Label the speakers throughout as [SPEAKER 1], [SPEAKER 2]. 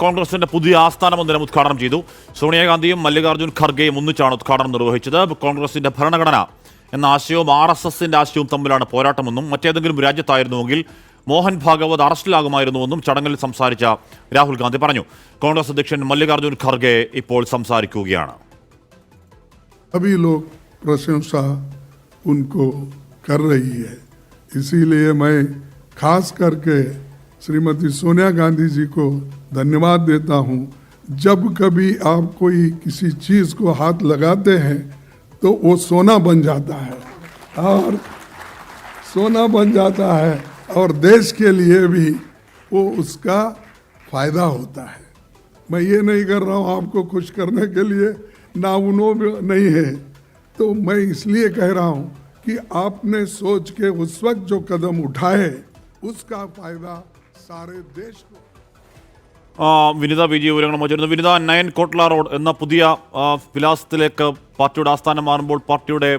[SPEAKER 1] കോൺഗ്രസിന്റെ പുതിയ ആസ്ഥാന മന്ദിരം ഉദ്ഘാടനം ചെയ്തു. സോണിയാഗാന്ധിയും മല്ലികാർജ്ജുൻ ഖർഗെയും ഒന്നിച്ചാണ് ഉദ്ഘാടനം നിർവഹിച്ചത്. കോൺഗ്രസിന്റെ ഭരണഘടന എന്ന ആശയവും RSSന്റെ ആശയവും തമ്മിലാണ് പോരാട്ടമെന്നും മറ്റേതെങ്കിലും രാജ്യത്തായിരുന്നുവെങ്കിൽ മോഹൻ ഭാഗവത് അറസ്റ്റിലാകുമായിരുന്നുവെന്നും ചടങ്ങിൽ സംസാരിച്ച രാഹുൽ ഗാന്ധി പറഞ്ഞു. കോൺഗ്രസ് അധ്യക്ഷൻ മല്ലികാർജ്ജുൻ ഖർഗെ ഇപ്പോൾ സംസാരിക്കുകയാണ്.
[SPEAKER 2] अभी लोग प्रशंसा उनको कर रही है, इसीलिए मैं खास करके श्रीमती सोनिया गांधी जी को धन्यवाद देता हूँ. जब कभी आप कोई किसी चीज़ को हाथ लगाते हैं तो वो सोना बन जाता है और सोना बन जाता है और देश के लिए भी वो उसका फ़ायदा होता है. मैं ये नहीं कर रहा हूँ आपको खुश करने के लिए, ना उन्हों नहीं है, तो मैं इसलिए कह रहा हूँ कि आपने सोच के उस वक्त जो कदम उठाए उसका फायदा सारे देश को.
[SPEAKER 1] വിനിത വിജി വിവരങ്ങൾ മോചിരുന്നു. വിനിത, 9 കോട്ട്ല റോഡ് എന്ന പുതിയ വിലാസത്തിലേക്ക് പാർട്ടിയുടെ ആസ്ഥാനം മാറുമ്പോൾ പാർട്ടിയുടെ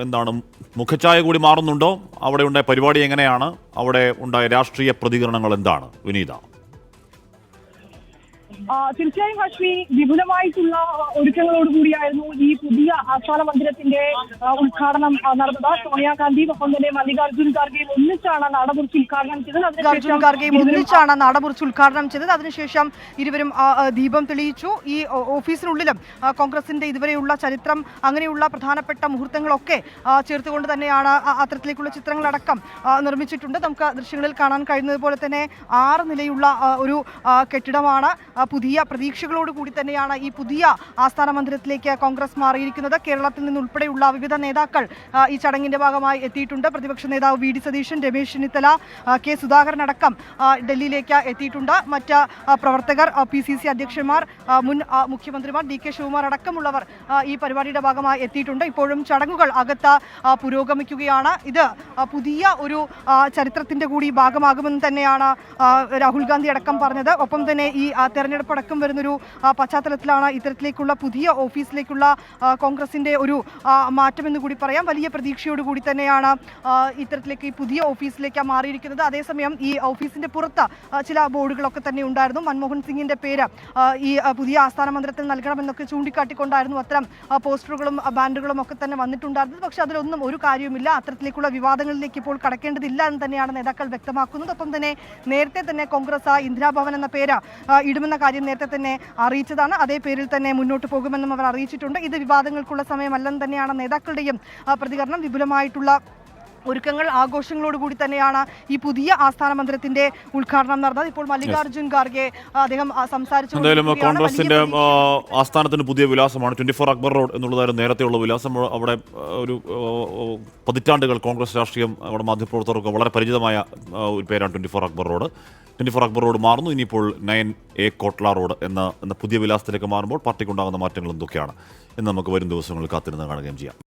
[SPEAKER 1] എന്താണ് മുഖച്ഛായ കൂടി മാറുന്നുണ്ടോ? അവിടെ ഉണ്ടായ പരിപാടി എങ്ങനെയാണ്? അവിടെ ഉണ്ടായ രാഷ്ട്രീയ പ്രതികരണങ്ങൾ എന്താണ് വിനീത?
[SPEAKER 3] തീർച്ചയായും ഹാഷ്മി, വിപുലമായിട്ടുള്ള ഒരുക്കങ്ങളോടുകൂടിയായിരുന്നു ഈ പുതിയ ആസ്ഥാന മന്ദിരത്തിന്റെ ഉദ്ഘാടനം നടന്നത്. സോണിയാഗാന്ധിയും ഒപ്പം തന്നെ മല്ലികാർജ്ജുൻ ഖാർഗെയും ഒന്നിച്ചാണ് നടമുറിച്ച് ഉദ്ഘാടനം ചെയ്തത്. അതിനുശേഷം ഇരുവരും ദീപം തെളിയിച്ചു. ഈ ഓഫീസിനുള്ളിലും കോൺഗ്രസിന്റെ ഇതുവരെയുള്ള ചരിത്രം, അങ്ങനെയുള്ള പ്രധാനപ്പെട്ട മുഹൂർത്തങ്ങളൊക്കെ ചേർത്തുകൊണ്ട് തന്നെയാണ് അത്തരത്തിലേക്കുള്ള ചിത്രങ്ങളടക്കം നിർമ്മിച്ചിട്ടുണ്ട്. നമുക്ക് ദൃശ്യങ്ങളിൽ കാണാൻ കഴിയുന്നത് പോലെ തന്നെ 6 നിലയുള്ള ഒരു കെട്ടിടമാണ്. പുതിയ പ്രതീക്ഷകളോടുകൂടി തന്നെയാണ് ഈ പുതിയ ആസ്ഥാന മന്ദിരത്തിലേക്ക് കോൺഗ്രസ് മാറിയിരിക്കുന്നത്. കേരളത്തിൽ നിന്നുൾപ്പെടെയുള്ള വിവിധ നേതാക്കൾ ഈ ചടങ്ങിന്റെ ഭാഗമായി എത്തിയിട്ടുണ്ട്. പ്രതിപക്ഷ നേതാവ് VD സതീശൻ, രമേശ് ചെന്നിത്തല, K സുധാകരൻ അടക്കം ഡൽഹിയിലേക്ക് എത്തിയിട്ടുണ്ട്. മറ്റ് പ്രവർത്തകർ, PCC അധ്യക്ഷന്മാർ, മുൻ മുഖ്യമന്ത്രിമാർ, DK ശിവകുമാർ അടക്കമുള്ളവർ ഈ പരിപാടിയുടെ ഭാഗമായി എത്തിയിട്ടുണ്ട്. ഇപ്പോഴും ചടങ്ങുകൾ അകത്ത് പുരോഗമിക്കുകയാണ്. ഇത് പുതിയ ഒരു ചരിത്രത്തിന്റെ കൂടി ഭാഗമാകുമെന്ന് തന്നെയാണ് രാഹുൽ ഗാന്ധി അടക്കം പറഞ്ഞത്. ഒപ്പം തന്നെ ഈ തെരഞ്ഞെടുപ്പ് അടക്കം വരുന്നൊരു പശ്ചാത്തലത്തിലാണ് ഇത്തരത്തിലേക്കുള്ള പുതിയ ഓഫീസിലേക്കുള്ള കോൺഗ്രസിന്റെ ഒരു മാറ്റമെന്ന് കൂടി പറയാം. വലിയ പ്രതീക്ഷയോടുകൂടി തന്നെയാണ് ഇത്തരത്തിലേക്ക് ഈ പുതിയ ഓഫീസിലേക്ക് മാറിയിരിക്കുന്നത്. അതേസമയം ഈ ഓഫീസിന്റെ പുറത്ത് ചില ബോർഡുകളൊക്കെ തന്നെ ഉണ്ടായിരുന്നു. മൻമോഹൻ സിംഗിന്റെ പേര് ഈ പുതിയ ആസ്ഥാന മന്ദിരത്തിൽ നൽകണമെന്നൊക്കെ ചൂണ്ടിക്കാട്ടിക്കൊണ്ടായിരുന്നു അത്തരം പോസ്റ്ററുകളും ബാനറുകളും ഒക്കെ തന്നെ വന്നിട്ടുണ്ടായിരുന്നത്. പക്ഷെ അതിലൊന്നും ഒരു കാര്യവുമില്ല. അത്തരത്തിലേക്കുള്ള വിവാദങ്ങളിലേക്ക് ഇപ്പോൾ കടക്കേണ്ടതില്ല എന്ന് തന്നെയാണ് നേതാക്കൾ വ്യക്തമാക്കുന്നത്. ഒപ്പം തന്നെ നേരത്തെ തന്നെ കോൺഗ്രസ് ഇന്ദിരാഭവൻ എന്ന പേര് ഇടുമെന്ന കാര്യം നേരത്തെ തന്നെ അറിയിച്ചതാണ്. അതേ പേരിൽ തന്നെ മുന്നോട്ട് പോകുമെന്നും അവർ അറിയിച്ചിട്ടുണ്ട്. ഇത് വിവാദങ്ങൾക്കുള്ള സമയമല്ലെന്ന് തന്നെയാണ് നേതാക്കളുടെയും പ്രതികരണം. വിപുലമായിട്ടുള്ള ഒരുക്കങ്ങൾ, ആഘോഷങ്ങളോടുകൂടി തന്നെയാണ് ഈ പുതിയ ആസ്ഥാന മന്ദിരത്തിന്റെ ഉദ്ഘാടനം നടന്നത്. ഇപ്പോൾ മല്ലികാർജ്ജുൻ ഖാർഗെ അദ്ദേഹം സംസാരിച്ചു.
[SPEAKER 1] എന്തായാലും കോൺഗ്രസിന്റെ ആസ്ഥാനത്തിന് പുതിയ വിലാസമാണ് 24 അക്ബർ റോഡ് എന്നുള്ളതായിരുന്നു നേരത്തെയുള്ള വിലാസം. അവിടെ ഒരു പതിറ്റാണ്ടുകൾ കോൺഗ്രസ് രാഷ്ട്രീയം അവിടെ മാധ്യമപ്രവർത്തകർക്ക് വളരെ പരിചിതമായ ഒരു പേരാണ് 24 അക്ബർ റോഡ്. 24 അക്ബർ റോഡ് മാറുന്നു. ഇനിയിപ്പോൾ 9A കോട്ട്ല റോഡ് എന്ന പുതിയ വിലാസത്തിലേക്ക് മാറുമ്പോൾ പാർട്ടിക്കുണ്ടാകുന്ന മാറ്റങ്ങൾ എന്തൊക്കെയാണ് എന്ന് നമുക്ക് വരും ദിവസങ്ങളിൽ കാത്തിരുന്ന് കാണുകയും ചെയ്യാം.